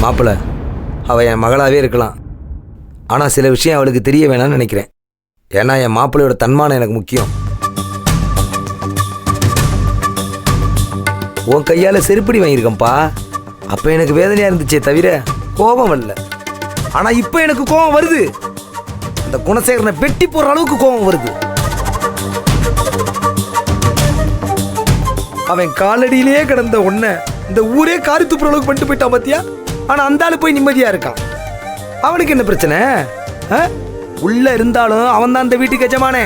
மாப்பிள்ள, அவள் என் மகளாகவே இருக்கலாம். ஆனால் சில விஷயம் அவளுக்கு தெரிய வேணாம்னு நினைக்கிறேன். ஏன்னா என் மாப்பிள்ளையோட தன்மானம் எனக்கு முக்கியம். உன் கையால் செருப்படி வாங்கியிருக்கேன்ப்பா. அப்போ எனக்கு வேதனையாக இருந்துச்சே தவிர கோபம் வரல. ஆனால் இப்போ எனக்கு கோபம் வருது. அந்த குணசேகரனை வெட்டி போடுற அளவுக்கு கோபம் வருது. அவன் காலடியிலேயே கிடந்த உன்னை இந்த ஊரே காரி துப்புற அளவுக்கு பண்ணிட்டு போயிட்டான் பாத்தியா. ஆனா அந்த ஆளு போய் நிம்மதியா இருக்கான். அவனுக்கு என்ன பிரச்சனை? உள்ள இருந்தாலும் அவன் தான் அந்த வீட்டுக்கு எஜமானே.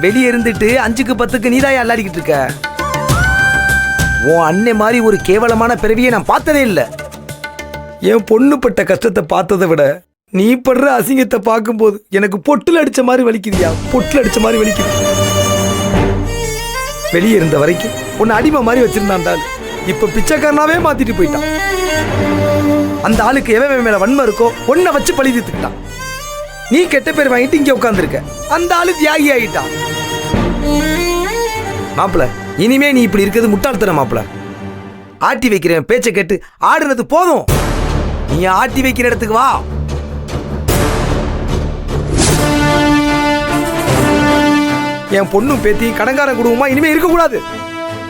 வெளியே இருந்துட்டு 5க்கு 10க்கு நீதாயா அல்லாடிக்கிட்டு இருக்க. உன் அன்னை மாதிரி ஒரு கேவலமான பிறவியை நான் பார்த்ததே இல்லை. என் பொண்ணு பட்ட கஷ்டத்தை பார்த்ததை விட நீ படுற அசிங்கத்தை பார்க்கும்போது எனக்கு பொட்டுல அடிச்ச மாதிரி வலிக்குதியா. பொட்டுல அடிச்ச மாதிரி வலிக்குது. வெளியே இருந்த வரைக்கும் உன்னை அடிமை மாதிரி வச்சிருந்தாண்டால் இப்ப பிச்சைக்காரனாவே மாத்திட்டு போயிட்டான். அந்த ஆளுக்கு எவன் மேல வன்மை இருக்கோ ஒன்ன வச்சு பழி தீர்த்துக்கிட்டான். நீ கெட்ட பேர் வாங்கிட்டு இங்க உட்கார்ந்துருக்க. அந்த ஆளு தியாகி ஆகிட்டான். மாப்பிள, இனிமே நீ இப்படி இருக்கிறது முட்டாள்தன. மாப்பிள, ஆட்டி வைக்கிறேன் பேச்சை கேட்டு ஆடுனது போதும். நீ ஆட்டி வைக்கிற இடத்துக்கு வா. என் பொண்ணும் பேத்தி கடங்காரன் குடும்பமா இனிமே இருக்கக்கூடாது.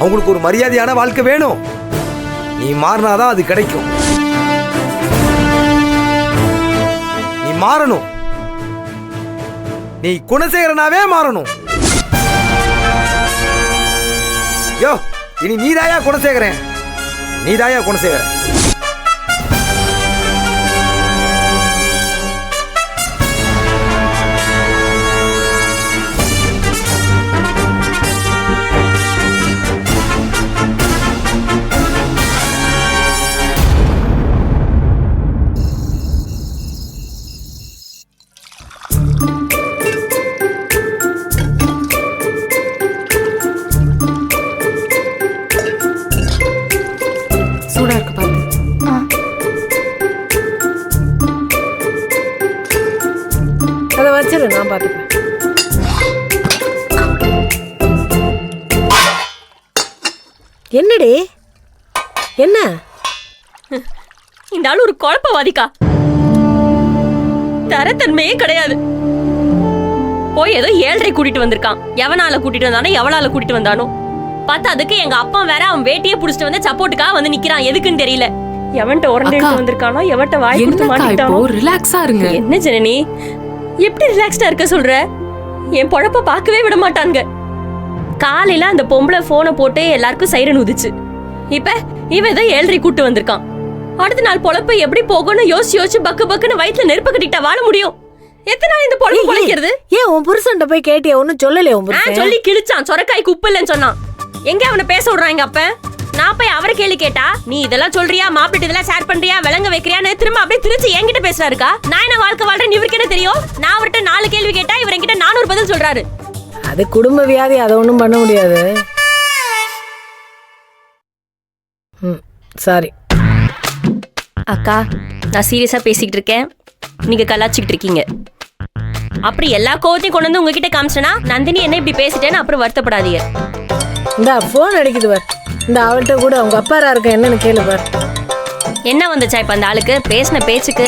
அவங்களுக்கு ஒரு மரியாதையான வாழ்க்கை வேணும். நீ மாறினாதான் அது கிடைக்கும். நீ மாறணும். நீ குணசேகரனாவே மாறணும். யோ, இனி நீதாயா குணசேகரன். நீதாயா குணசேகரன். நான் பாத்துக்கிறேன். என்னடி என்ன? இந்த ஆள் ஒரு குழப்பவாதிக்கா. தரத்தன்மையே கிடையாது. போய் ஏதோ 7:30 கூட்டிட்டு வந்திருக்கான். எவனால கூட்டிட்டு வந்தானோ எவளால கூட்டிட்டு வந்தானோ பார்த்தா அதுக்கு எங்க அப்பா வேற அவன் வேட்டியே புடிச்சிட்டு வந்து சப்போர்ட்டுக்காக வந்து நிக்கிறான். எதுக்குன்னு தெரியல. எவன்ட்ட உரண்டிட்டு வந்திருக்கானோ எவன்ட்ட வாய் கொடுத்து மாட்டிட்டானோ. ரிலாக்ஸா இருங்க. என்ன ஜனனி எப்படி ரிலாக்ஸ்டா இருக்க சொல்ற? என் பொழப்ப பார்க்கவே விட மாட்டாங்க. காலையில அந்த பொம்பளை போனை போட்டு எல்லாருக்கும் சைரன் உதிச்சு. இப்ப இவன் ஏதோ 7:30 கூட்டு வந்திருக்கான். அடுத்த நாள் பொழப்ப எப்படி போகும்னு யோசிச்சு பக்கு பக்குன்னு வயிற்றுல நெருப்பு கட்டிட்டா வாழ முடியும்? எத்தனை நாள் இந்த பொழப்பு பொழைக்கிறது? ஏன் உன் புருஷன்ட்ட போய் கேட்டியா? ஒன்னும் சொல்லலையே உன் புருஷன்? சொல்லி கிழிச்சான். சொரக்காய்க்கு உப்பு இல்லைன்னு சொன்னான். எங்க அவனை பேச விடுறாங்க அப்ப? நான் போய் அவரை கேள்வி கேட்டா நீ இதெல்லாம் சொல்றியா, மாப்பிள்ளை இதெல்லாம் ஷேர் பண்றியா, விலங்க வைக்கிறியான்னு திரும்ப அப்படியே திருச்சி என்கிட்ட பேசுறாருக்கா. நான் என்ன வாழ்க்கை வாழ்றேன்னு இவருக்கு என்ன தெரியும்? நான் அவர்கிட்ட 4 கேள்வி கேட்டா இவர் என்கிட்ட 400 பதில் சொல்றாரு. அது குடும்ப வியாதி, அதை ஒண்ணும் பண்ண முடியாது. சாரி அக்கா, நான் சீரியஸா பேசிக்கிட்டு இருக்கேன், நீங்க கலாச்சிக்கிட்டு இருக்கீங்க. அப்படி எல்லா கோவத்தையும் கொண்டு வந்து உங்ககிட்ட காமிச்சனா நந்தினி என்ன இப்படி பேசிட்டேன்னு அப்புறம் வருத்தப்படாதீங்க. இந்த போன் அடிக்குது பார். இந்த அவள்கிட்ட கூட உங்க அப்பாரா இருக்க என்னன்னு கேளு பார். என்ன வந்துச்சா இப்ப அந்த ஆளுக்கு பேசின பேச்சுக்கு?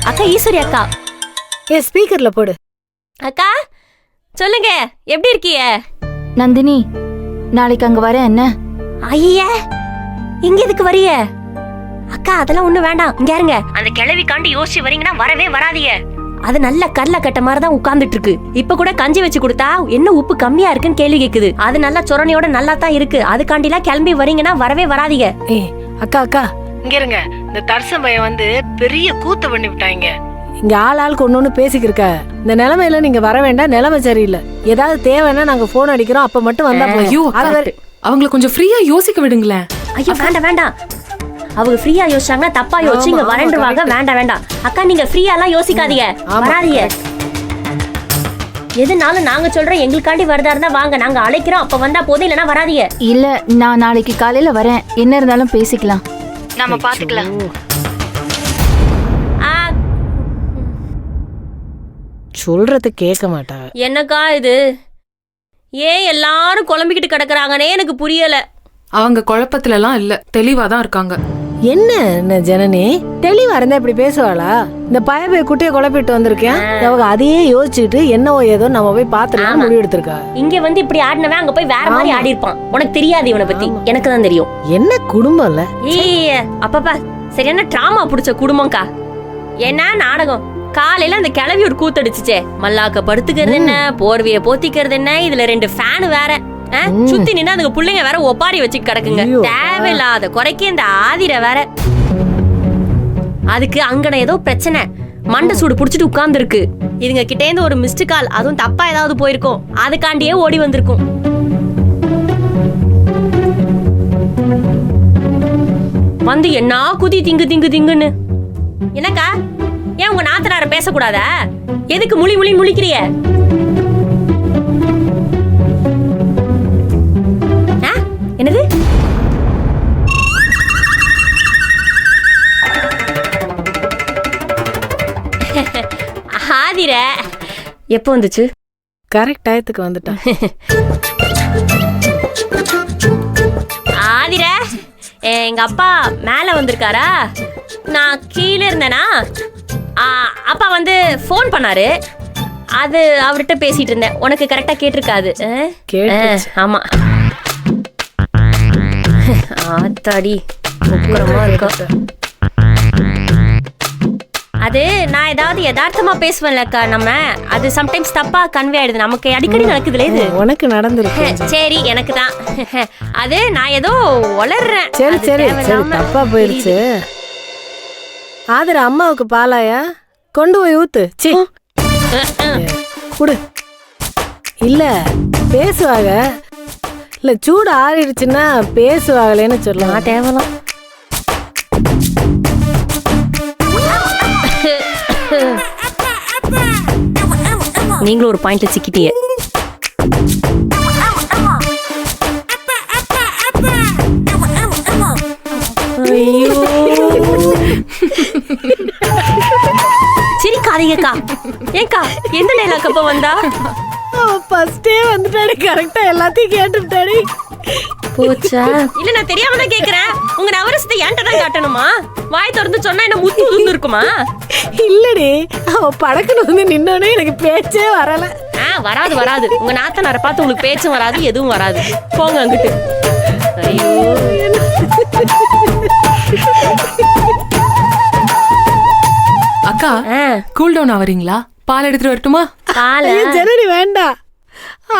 அக்கா ஈஸ்வரி அக்கா, ஸ்பீக்கர்ல போடு. அக்கா சொல்லுங்க, எப்படி இருக்கீங்க? நந்தினி, நாளைக்கு அங்க வர என்ன? ஐயா, இங்க எதுக்கு வரிய? அக்கா அதெல்லாம் ஒண்ணு வேண்டாம். இங்க இருங்க. அந்த கிழவி காண்டி யோசிச்சு வரீங்கன்னா வரவே வராதீங்க. அது நல்ல கடலை கட்ட மாதிரிதான் உட்கார்ந்துட்டு இருக்கு. இப்ப கூட கஞ்சி வச்சு கொடுத்தா என்ன உப்பு கம்மியா இருக்குன்னு கேள்வி கேக்குது. அது நல்லா சொரணையோட நல்லா தான் இருக்கு. அதுக்காண்டிலாம் கிளம்பி வரீங்கன்னா வரவே வராதீங்க. அக்கா அக்கா இங்க இருங்க. இந்த தர்சம் பையன் வந்து பெரிய கூத்து பண்ணி விட்டாங்க. இங்க ஆளுக்கு ஒண்ணு பேசிக்கிருக்க. இந்த நிலைமையில நீங்க வர வேண்டாம். நிலைமை சரியில்லை. ஏதாவது தேவைன்னா நாங்க போன் அடிக்கிறோம். அப்ப மட்டும் வந்தா போதும். அவங்கள கொஞ்சம் ஃப்ரீயா யோசிக்க விடுங்களேன். ஐயோ வேண்டாம் வேண்டாம். அவங்க ஃப்ரீயா யோசிச்சாங்கன்னா தப்பா யோசிச்சு இங்க வரண்டுவாங்க. வேண்டாம் வேண்டாம் அக்கா, நீங்க ஃப்ரீயா எல்லாம் யோசிக்காதீங்க. வராதீங்க. எதுனாலும் நாங்க சொல்றோம். எங்களுக்காண்டி வரதா இருந்தா வாங்க, நாங்க அழைக்கிறோம். அப்ப வந்தா போதும், இல்லைன்னா வராதீங்க. இல்ல, நான் நாளைக்கு காலையில வரேன். என்ன இருந்தாலும் பேசிக்கலாம். நாம பாத்துக்கலாம். சொல்றது கேட்க மாட்டாங்க. என்னக்கா இது? ஏன் எல்லாரும் குழம்பிக்கிட்டு கிடக்குறாங்கன்னே எனக்கு புரியல. அவங்க குழப்பத்துல எல்லாம் இல்ல, தெளிவாதான் இருக்காங்க. என்ன ஜனனி தெளிவா இருந்தா இப்படி பேசுவாளா? இந்த பயவை குட்டியை குழப்பிட்டு வந்திருக்கேன். அவங்க அதையே யோசிச்சுட்டு என்னவோ ஏதோ நம்ம போய் பாத்துலாம் முடிவு எடுத்திருக்கா. இங்க வந்து இப்படி ஆடினவன் அங்க போய் வேற மாதிரி ஆடி இருப்பான். உனக்கு தெரியாது இவனை பத்தி, எனக்கு தான் தெரியும். என்ன குடும்பம் இல்ல? அப்பப்பா சரியான டிராமா புடிச்ச குடும்பம்க்கா. என்ன நாடகம், காலையில அந்த கிளவி ஒரு கூத்தடிச்சுச்சே, மல்லாக்க படுத்துக்கிறது என்ன, போர்வைய போத்திக்கிறது என்ன, இதுல 2 ஃபேன் வேற, சுத்தி நின்று அதுங்க பிள்ளைங்க வேற ஒப்பாரி வச்சுட்டு கிடக்குங்க. தேவையில்லாத குறைக்கு இந்த ஆதிர வேற. அதுக்கு அங்கன ஏதோ பிரச்சனை, மண்டை சூடு புடிச்சிட்டு உட்கார்ந்து இருக்கு. இதுங்க கிட்டே இருந்து ஒரு மிஸ்டு கால், அதுவும் தப்பா ஏதாவது போயிருக்கும், அதுக்காண்டியே ஓடி வந்திருக்கும். வந்து என்ன குதி திங்கு திங்கு திங்குன்னு. என்னக்கா, ஏன் உங்க நாத்தனார பேசக்கூடாதா? எதுக்கு முழி முழி முழிக்கிறிய? என்னது? ஆதிர எப்போ வந்துச்சு? கரெக்ட் டயத்துக்கு வந்துட்டான். ஆதிர, எங்க அப்பா மேல வந்திருக்காரா, நான் கீழே இருந்தேனா, அப்பா வந்து ஃபோன் பண்ணாரு, அது அவர்கிட்ட பேசிட்டு இருந்தேன். உனக்கு கரெக்டா கேட்டிருக்காது? ஆமா. ஆத்தாடி உக்கிரமா இருக்கா. அது நான் ஏதாவது யதார்த்தமா பேசுவேன்லக்கா, நம்ம அது சம்டைம்ஸ் தப்பா கன்வே ஆயிடுது. நமக்கு அடிக்கடி நடக்குதுல இது. உனக்கு நடந்துருக்கு. சரி எனக்கு தான். அது நான் ஏதோ உளறேன். சரி சரி சரி, தப்பா போயிருச்சு. ஆதிர அம்மாவுக்கு பாலாயா கொண்டு போய் ஊத்து. சி குடு. இல்ல பேசுவாங்க, இல்ல சூடு ஆறிடுச்சுன்னா பேசுவாங்களேன்னு சொல்லலாம். தேவலாம். நீங்களும் ஒரு பாயிண்ட்ல சிக்கிட்டீங்க. சிரிக்காதீங்கக்கா. ஏக்கா எந்த டைலாக் அப்ப வந்தா? ஃபர்ஸ்டே வந்துட்டாடி, கரெக்டா எல்லாத்தையும் கேட்டுட்டாடி. போச்சா? இல்ல நான் தெரியாம தான் கேக்குறேன். உங்க நவரசத்தை என்கிட்ட தான் காட்டணுமா? வாய் திறந்து சொன்னா என்ன முத்து உதுந்து இருக்குமா? இல்லடி, அவ படக்குன்னு வந்து நின்னோனே எனக்கு பேச்சே வரல. வராது வராது. உங்க நாத்தனாரை பார்த்து உங்களுக்கு பேச்சும் வராது, எதுவும் வராது. போங்க அங்கிட்டு. ஐயோ, அக்கா கூல் டவுன் ஆவறீங்களா? பால் எடுத்துட்டு வரட்டுமா? பால் ஜனனி வேண்டாம்,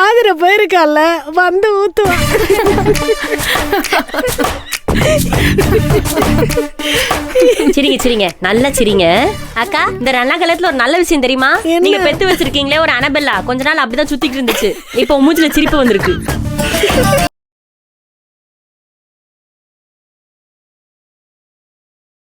ஆதிர போயிருக்கால, வந்து ஊத்துவா. சிரிங்க சிரிங்க, நல்லா சிரிங்க. அக்கா, இந்த ரணகாலத்துல ஒரு நல்ல விஷயம் தெரியுமா? நீங்க பெத்து வச்சிருக்கீங்களே ஒரு அனபெல்லா, கொஞ்ச நாள் அப்படிதான் சுத்திட்டு இருந்துச்சு. இப்ப மூஞ்சில சிரிப்பு வந்திருக்கு.